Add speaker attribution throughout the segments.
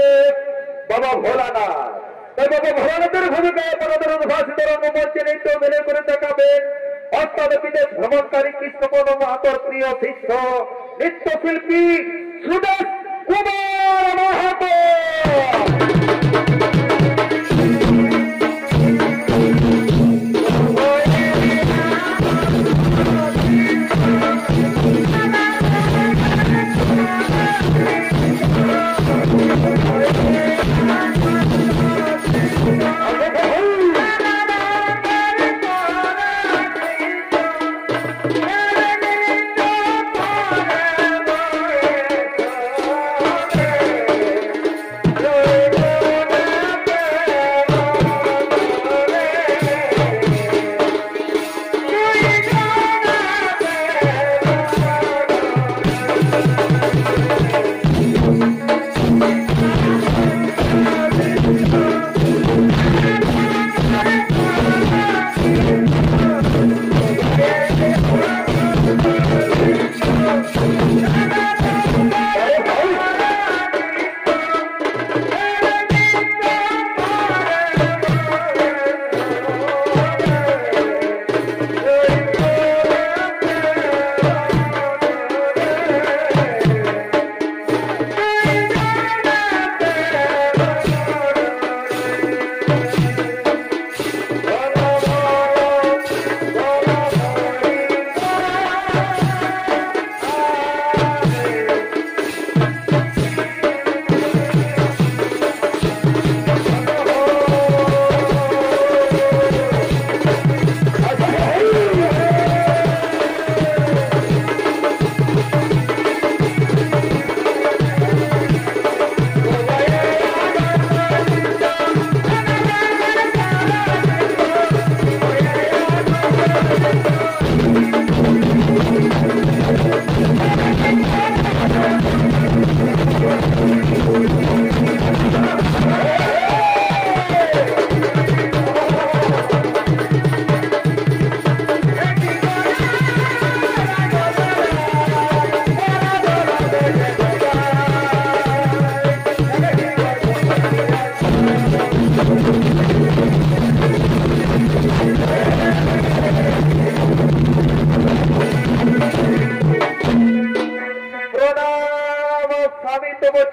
Speaker 1: হচ্ছে বাবা ভোলানাথ। তাই বাবা ভোলানাথের ভূমিকায় আপনাদের উদ্ভাসিত রঙ্গমঞ্চে নৃত্য মেলে করে দেখাবেন অর্থাৎ বিদেশ ভ্রমণকারী কৃষ্ণপদ মাহাতোর প্রিয় শিষ্য নৃত্যশিল্পী সুদেশ কুমার মাহাতো।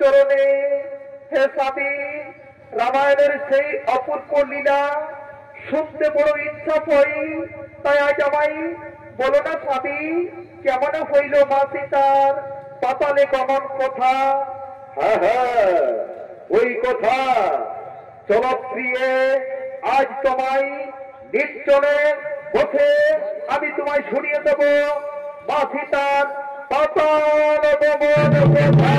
Speaker 1: চরণে হে স্বামী, রামায়ণের সেই অপূর্ব লীলা শুনতে বড় ইচ্ছা পই, তাই আজ আমায় বলো না স্বামী, কেমন হইল মা সীতার পাতালে গমন কথা? হ্যাঁ হ্যাঁ, ওই কথা চলো প্রিয়ে, আজ তোমায় নির্জনে বসে আমি তোমায় শুনিয়ে দেব মা সীতার পাতাল গমন কথা।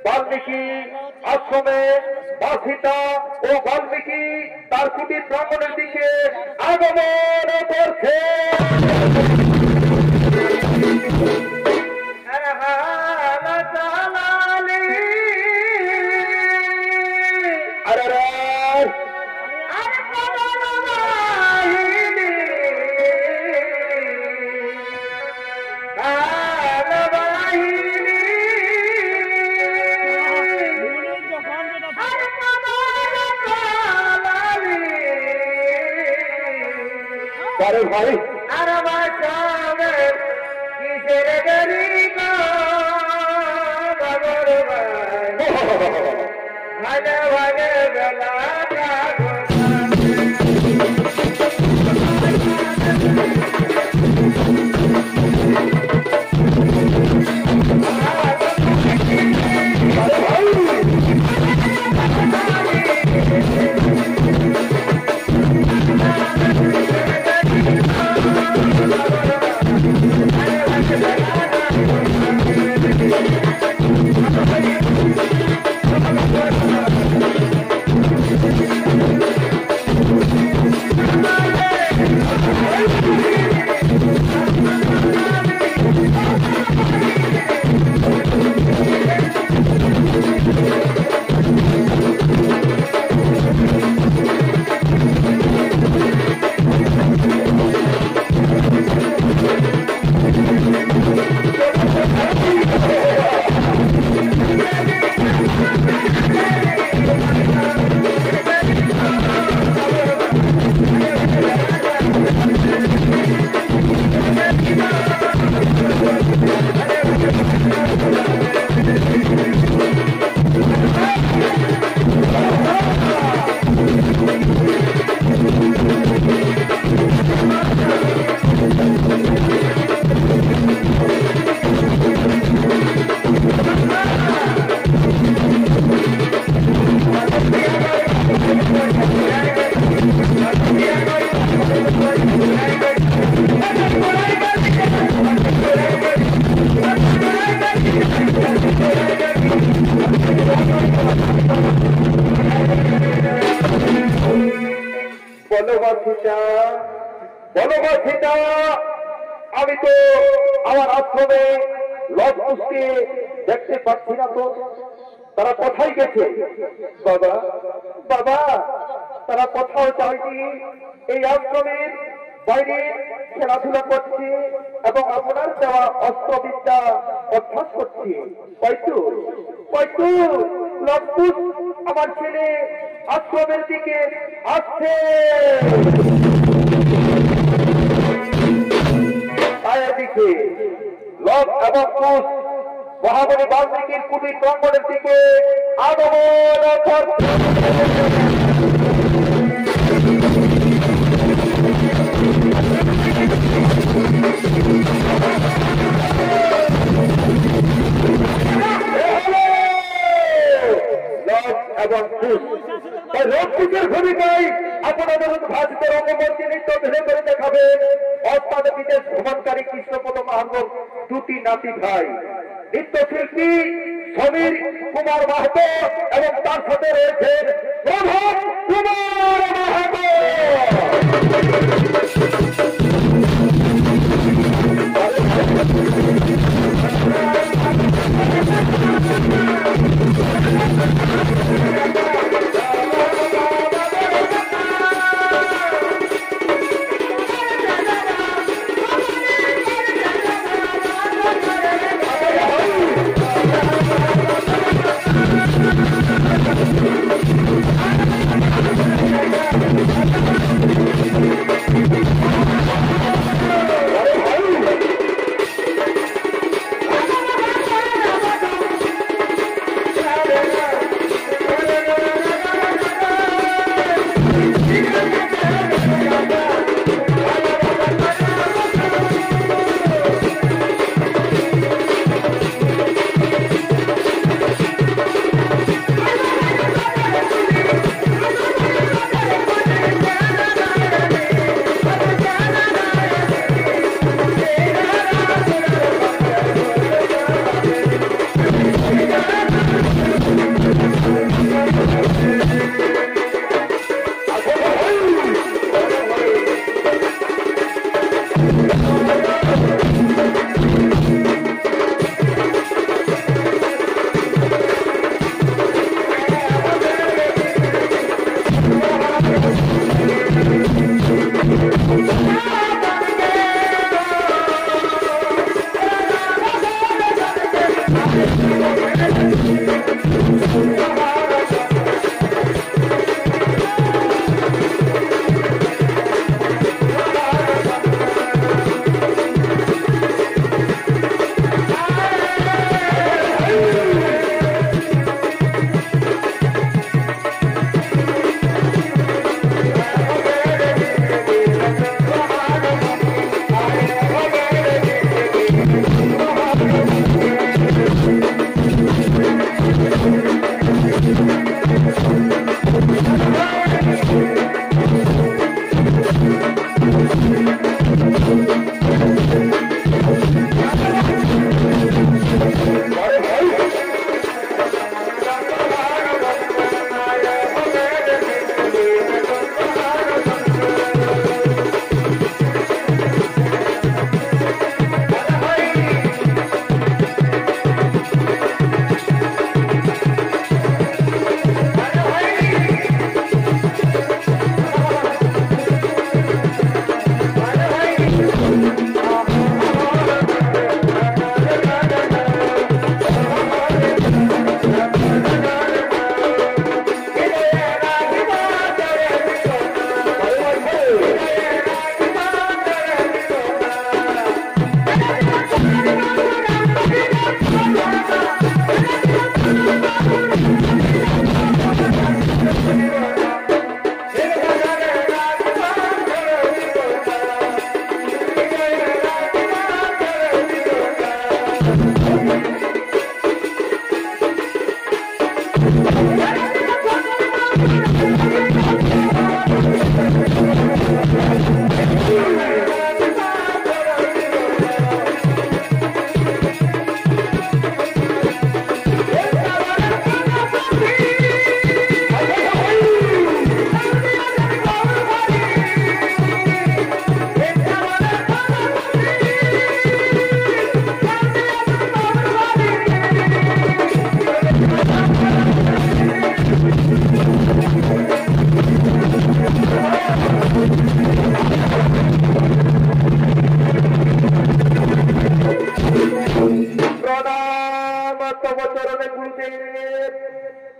Speaker 1: বাল্মীকি আশ্রমে মা সীতা ও বাল্মীকি তার কুটির প্রাঙ্গণের দিকে আগমন করছে। अरे भाई अरे बाचागर किसरे गरी को भगवान भागे भागे गला का বলো বাছিটা, বলো বাছিটা, আমি তো আমার আশ্রমে লজপুষকে দেখতে পাচ্ছি না তো, তারা কোথায় গেছে? বাবা, বাবা, তারা কোথাও যায়নি, এই আশ্রমের বাইরে খেলাধুলা করছে এবং আপনার দেওয়া অস্ত্রবিদ্যা অভ্যাস করছে। হয়তো হয়তো লজপুষ আমার ছেলে আশ্রমের দিকে আসছে। দিকে লব এবং কুশ মহাবলী বাল্মীকির কুটির প্রাঙ্গণের দিকে আগমন করছে। এবং লক্ষ্মীদের ভূমিকায় আপনাদের উদ্ভাসিত রঙ্গমঞ্চে নৃত্য ধীরে করে দেখাবেন অস্তাদ বিদেশ ভ্রমণকারী কৃষ্ণপদ মাহান্ন দুটি নাতি ভাই নৃত্যশিল্পী সমীর কুমার মাহাতো এবং তার সাথে রয়েছেন প্রভাত কুমার মাহাতো।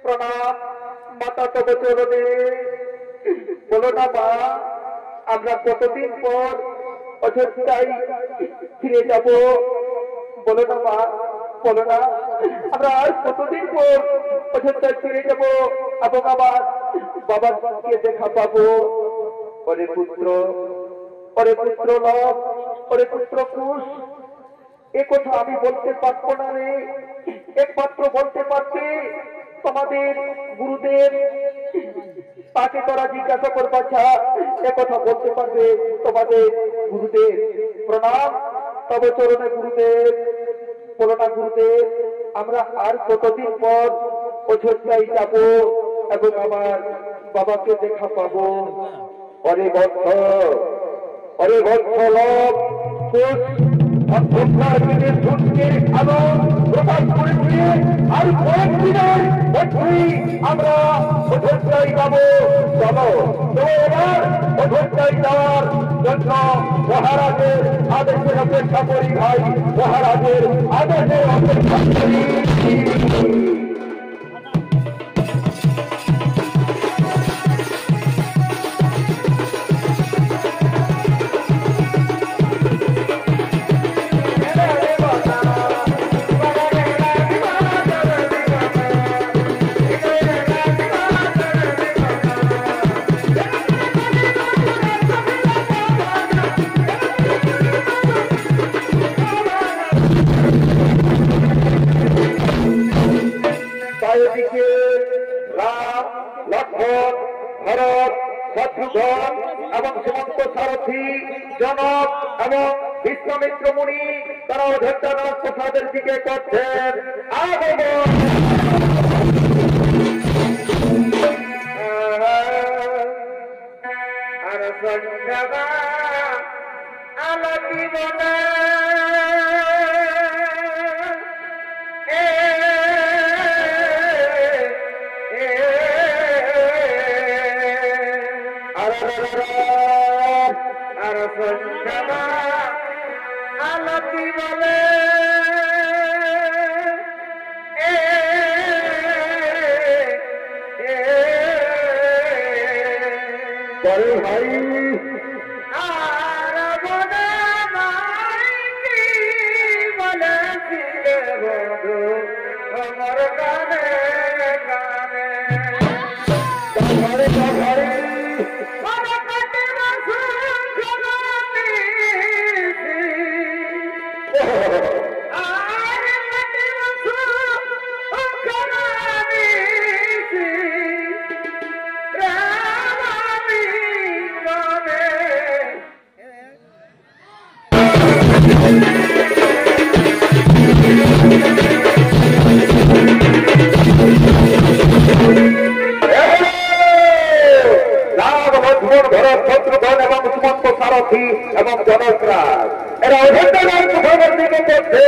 Speaker 1: প্রণাম মাতা তব চরণে। বলো না মা, আমরা কতদিন পর অযোধ্যায় ফিরে যাব? বলো না মা, বলো না, আমরা আর কতদিন পর অযোধ্যায় ফিরে যাব এবং আবার বাবাকে দেখা পাবো? ওরে পুত্র, ওরে পুত্র লব, ওরে পুত্র কুশ, এ কথা আমি বলতে পারবো না রে। একমাত্র বলতে পারবে তোমাদের গুরুদেব। তাকে তোরা জিজ্ঞাসা করবা, এ কথা বলতে পারবে তোমাদের গুরুদেব। প্রণাম তব চরণে গুরুদেব। বলো না গুরুদেব, আমরা আর কতদিন পর অযোধ্যায় যাব এবং আমার বাবাকে দেখা পাবো? অরে বৎস, অরে বৎস লব কুশ, অন্ধকার দিনের সূর্যের আলো প্রকাশ করেছে। আর কয়েকদিনের মধ্যেই আমরা অযোধ্যায় যাব। চলো এবার অযোধ্যায় যাওয়ার জন্য মহারাজের আদেশের অপেক্ষা করি ভাই, মহারাজের আদেশের অপেক্ষা করি। এবং সীমন্ত সারথী জনক এবং বিশ্বমিত্র মুনি তারা অযোধ্যানাথ প্রসাদের দিকে করছেন আগমন। আর সন্ধ্যা আলোকি বনে আলতি বলে ভাই আর বলে বলেছিলে বধু আমার গানে গানে ঘরে সারথী এবং জনকরাজ এরা অযোধ্যানাথ প্রসাদের দিকে করছে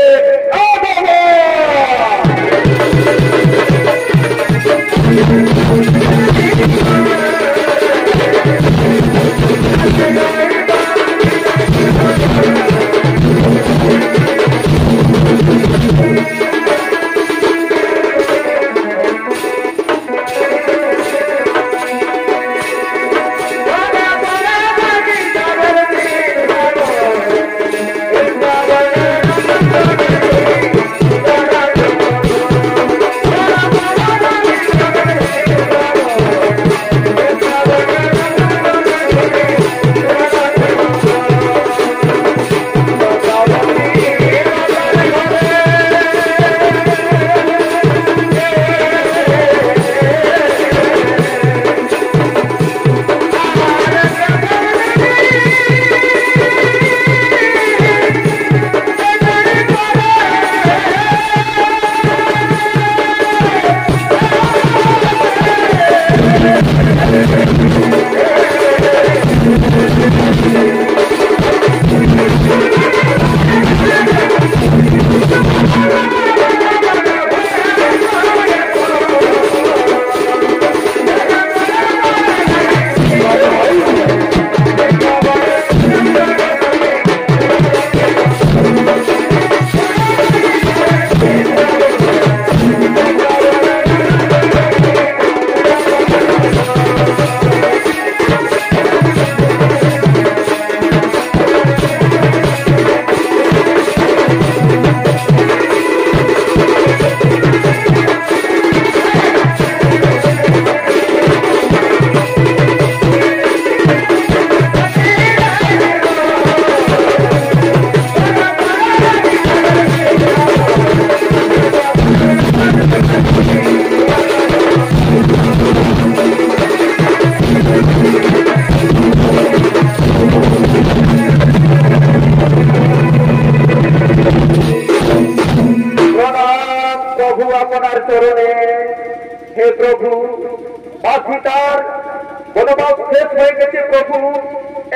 Speaker 1: গেছে প্রভু,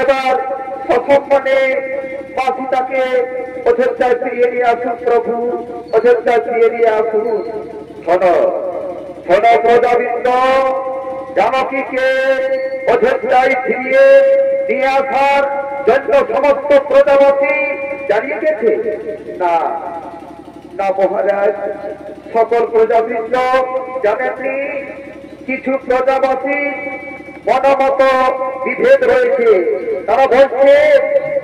Speaker 1: এবার সসম্মানে মা সীতাকে অযোধ্যায় ফিরিয়ে নিয়ে আসুন প্রভু, অযোধ্যায় ফিরিয়ে নিয়ে আসুন। শোনো শোনো প্রজাবৃন্দ, জানকীকে অযোধ্যায় ফিরিয়ে নিয়ে আসার জন্য সমস্ত প্রজাপতি জানিয়ে গেছে না? না মহারাজ, সকল প্রজাবৃন্দ জানেননি। কিছু প্রজাপতি মনমত বিভেদ রয়েছে। তারা বলছে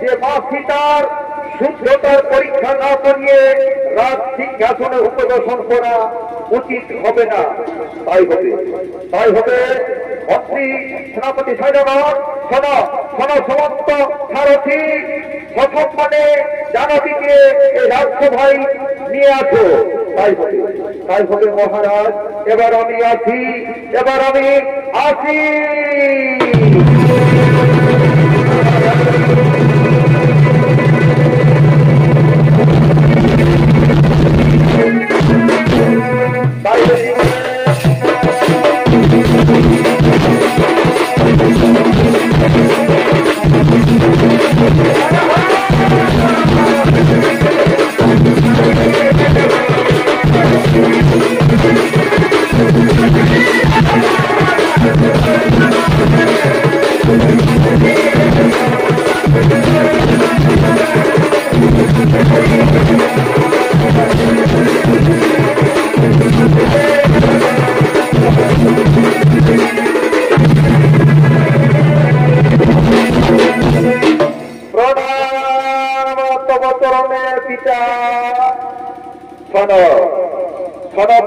Speaker 1: যে মা সীতার শুদ্ধতার পরীক্ষা না করিয়ে রাজ সিংহাসনে উপবেশন করা উচিত হবে না। তাই হবে মন্ত্রী সেনাপতি সৈন্যগণ, শোনো শোনো সমস্ত সারথি, সসম্মানে জানকীকে এই রাজসভায় নিয়ে আসো। তাই হবে মহারাজ। এবার আমি আসি। পিতা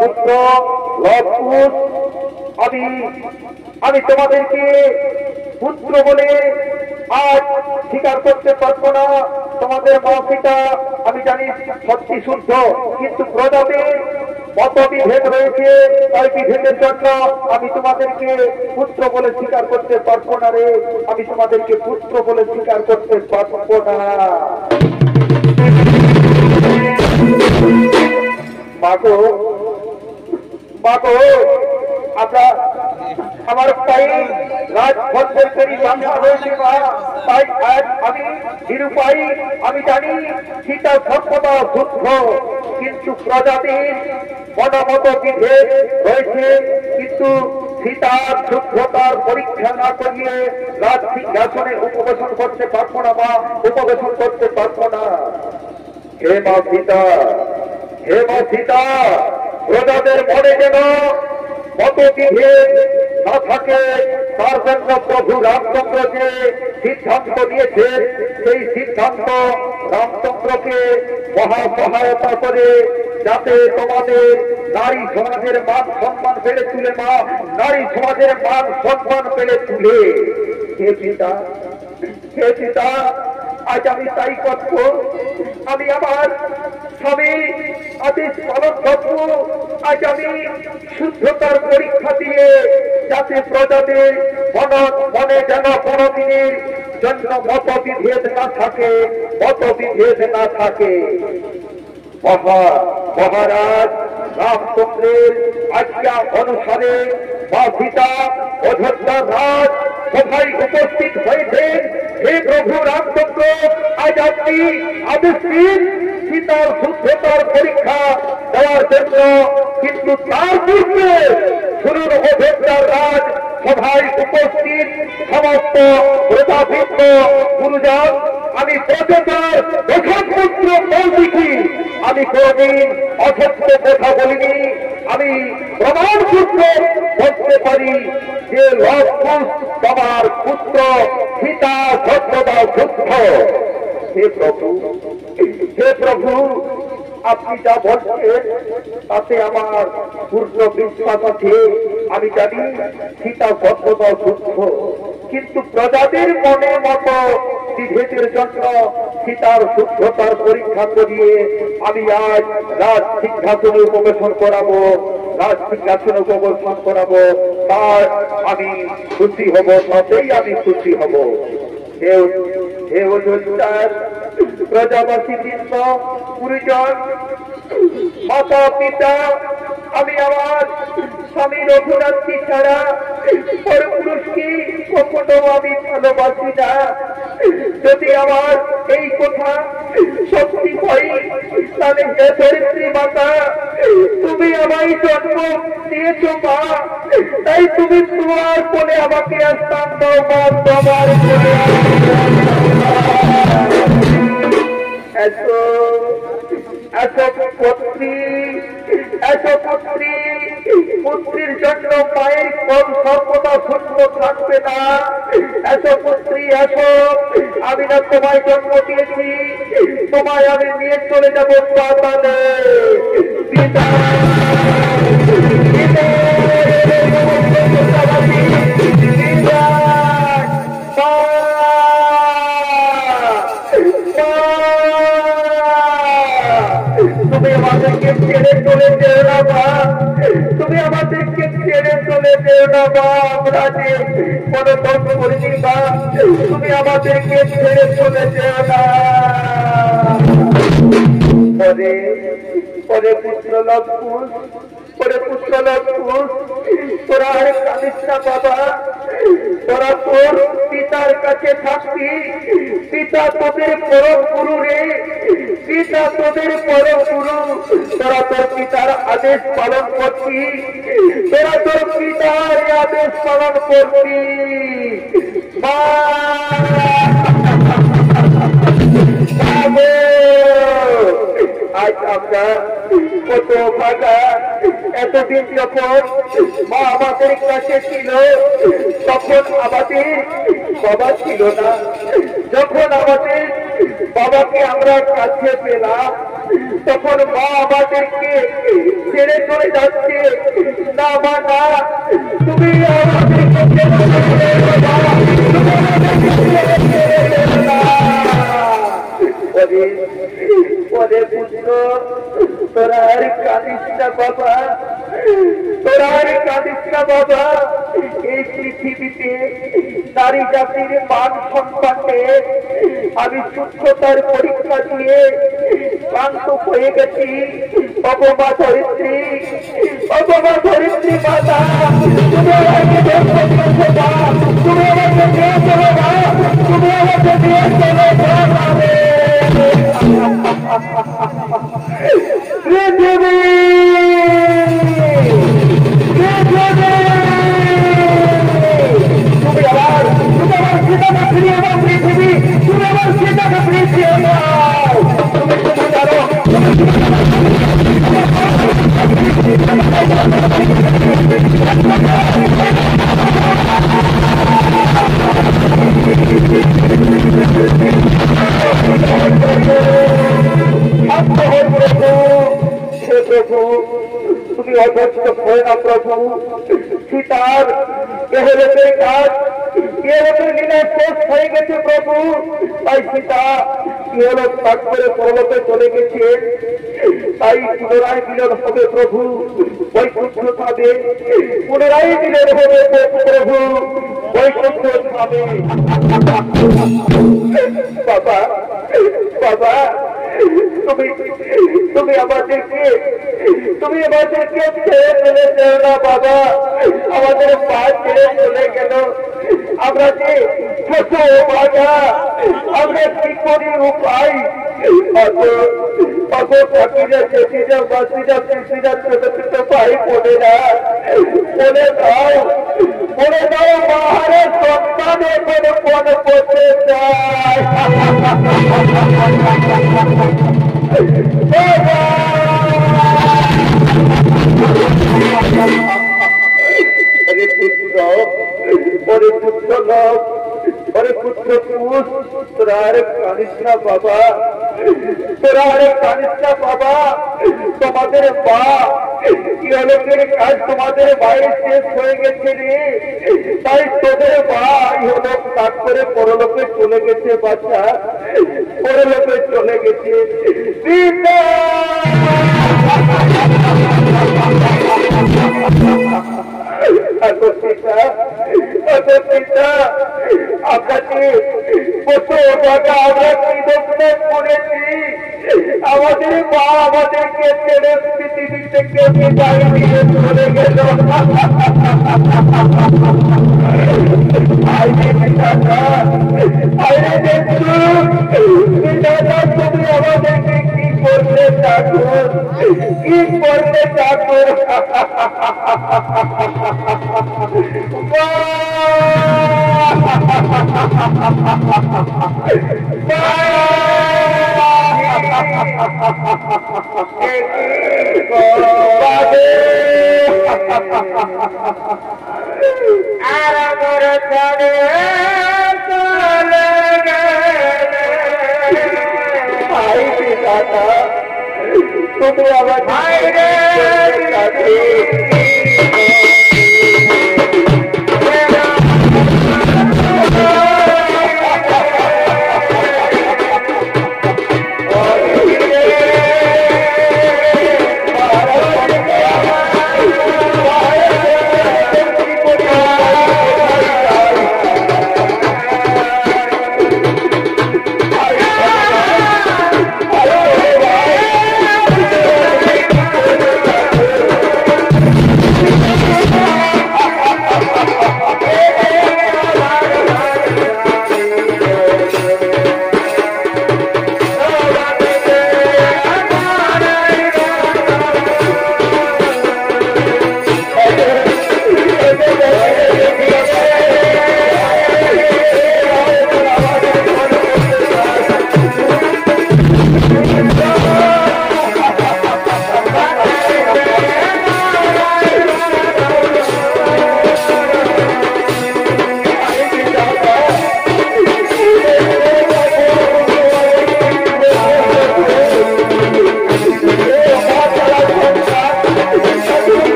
Speaker 1: পুত্র লবকুশ, আমি তোমাদেরকে পুত্র বলে আজ স্বীকার করতে পারবো না। তোমাদের মা সীতা আমি জানি সত্যি শুদ্ধ, কিন্তু প্রজাদের মতবিভেদ রয়েছে। তাই বিভেদের জন্য আমি তোমাদেরকে পুত্র বলে স্বীকার করতে পারবো না রে। আমি তোমাদেরকে পুত্র বলে স্বীকার করতে পারবো না। মাগো আমরা আমার পায়ে রাজভদ্রের তৈরি বাংলা রয়েছে মা, তাই আমি নিরুপায়ী। আমি জানি সীতা সর্বদা শুদ্ধ, কিন্তু প্রজাতির মনমত বিভেদ রয়েছে। কিন্তু সীতার শুদ্ধতার পরীক্ষা না করিয়ে রাজ সিংহাসনে উপবেশন করতে পারবো না মা, উপবেশন করতে পারবো না। হে মা সীতা, প্রজাদের মনে যেন মতবিভেদ না থাকে, তার জন্য প্রভু রামচন্দ্র যে সিদ্ধান্ত নিয়েছেন, সেই সিদ্ধান্ত রামচন্দ্রকে মহা সহায়তা করে, যাতে তোমাদের নারী সমাজের মান সম্মান বেড়ে তুলে মা, নারী সমাজের মান সম্মান বেড়ে তুলে। হে পিতা, আজ আমি তাই করব। আমি আমার স্বামী আদেশ পালন করব। আজ আমি শুদ্ধতার পরীক্ষা দিয়ে, যাতে প্রজাদের মনে যেন কোনদিনের জন্য মতবিভেদ না থাকে। মহারাজ রামচন্দ্রের আজ্ঞা অনুসারে মা সীতা অযোধ্যার রাজ সভায় উপস্থিত হয়েছেন। হে প্রভু রামচন্দ্র, আজ আপনি আদেশ দিন সীতার শুদ্ধতার পরীক্ষা দেওয়ার জন্য। কিন্তু তার পূর্বে শুরুর অযোধ্যার রাজ সভায় উপস্থিত সমস্ত প্রজাবৃন্দ গুরুজন, আমি প্রজাতার প্রথম পুত্র বলছি, আমি কোনদিন অসত্য কথা বলিনি। আমি প্রমাণ সূত্রে বলতে পারি যে লবকুশ তোমার পুত্র, সীতা সর্বদা শুদ্ধ। হে প্রভু, আপনি যা বলছেন তাতে আমার পূর্ণ বিশ্বাস আছে। আমি জানি সীতা সর্বদা শুদ্ধ, কিন্তু প্রজাদের মনে মতো বিভেদের জন্য সীতার শুদ্ধতার পরীক্ষা করিয়ে আমি আজ রাজ সিংহাসনে উপবেশন করাবো, তার আমি খুশি হব, তাতেই আমি খুশি হব। হে অযোধ্যার প্রজাবাসী বৃন্দ, গুরুজন, মাতা পিতা, আমি আমার স্বামী রঘুনাথকে ছাড়া পরপুরুষকে কখনো আমি ভালোবাসি না। যদি আমার এই কথা সত্যি হয় তাহলে হে ধরিত্রী মাতা, তুমি আমায় জন্ম দিয়েছো মা, তাই তুমি তোমার বলে আমাকে স্থান দাও মা, তোমার বলে পুত্রীর জন্য মায়ের কল সর্বদা শূন্য থাকবে না। এসো পুত্রী এসো, আমি না তোমায় জন্ম দিয়েছি, তোমায় আমি নিয়ে চলে যাবো পাতালে। তুমি আমাদেরকে ছেড়ে চলে যেও না মা, তুমি আমাদেরকে ছেড়ে চলে যেও না মা, আমরা যে কোনো দোষ করিনি মা, তুমি আমাদেরকে ছেড়ে চলে যেও না। পরে পুত্র লক্ষ্মণ, তোরা আর কাঁদিস না বাবা, তোরা তোর পিতার কাছে থাকবি। পিতা তোদের পরম গুরু রে, পিতা তোদের পরম গুরু। তোরা তোর পিতার আদেশ পালন করবি, তোরা তোর পিতার আদেশ পালন করবি। মা আজ আমরা কত ভাগা, এতদিন যখন মা আমাদের কাছে ছিল তখন আমাদের বাবা ছিল না, যখন আমাদের বাবাকে আমরা কাছে পেলাম তখন মা আমাদেরকে ছেড়ে চলে যাচ্ছে। না মা না, তুমি আমাদেরকে পরে পুত্র তোরা আর কাঁদিস না বাবা, তোরা আর কাঁদিস না বাবা। এই পৃথিবীতে নারী জাতির মান সম্মানে আমি সূক্ষ্মতার পরীক্ষা দিয়ে ক্লান্ত হয়ে গেছি। অবমা ধরিত্রী, অবমা ধরিত্রী মাতা, তুমি আমাকে তুমি আমাকে দিয়ে চলো না, তুমি আমাকে দিয়ে চলো যাবে। পৃথিবী তুমি আবার সীতাকে ফিরিয়ে দাও, পৃথিবী তুমি আমার সীতাকে ফিরিয়ে দাও। তুমি জানো প্রভু, তুমি অধৈর্য হয় না প্রভু। সীতার কেহলের কাজ, কেহলের লীলা শেষ হয়ে গেছে প্রভু। তাই সীতা কেহল কাজ করে পরলোকে চলে গেছে, তাই পুনরায় মিলন হবে প্রভু, বৈকুণ্ঠ পাবে, পুনরায় মিলন হবে প্রভু, বৈকুণ্ঠ পাবে। বাবা বাবা, তুমি আমাদেরকে ছেড়ে চলে যেও না বাবা, আমাদের পা ছেড়ে চলে গেল। আমরা যে ছোট বাবা, আমরা কি করি উপায়? অত থাকিরা চেটিরা বাসিরা পিসিরা ছোট ছোট ভাই বোনেরা, বলে দাও মাহারে সন্তান এখানে মনে পড়তে চায়। পুত্র পুষ, তোরা আরে কানিস না বাবা, তোরা আরে কানিস না বাবা। তোমাদের মা ইহলোকের কাজ তোমাদের মায়ের শেষ হয়ে গেছে রে, তাই তোদের মা ইহলোক কাজ করে পরলোকে চলে গেছে বাচ্চা, পরলোকে চলে গেছে। পিতা আপনাকে কত টাকা আমরা কৃতজ্ঞতা করেছি, আমাদের মা আমাদেরকে ছেড়ে পৃথিবী থেকে বিদায় দিয়ে চলে গেল। তুমি আমাদেরকে কি করলে ঠাকুর, কি করলে ঠাকুর? আর আমার ছেড়ে চলে গেলে ভাই পিতা, তুমি আমার ভাই রে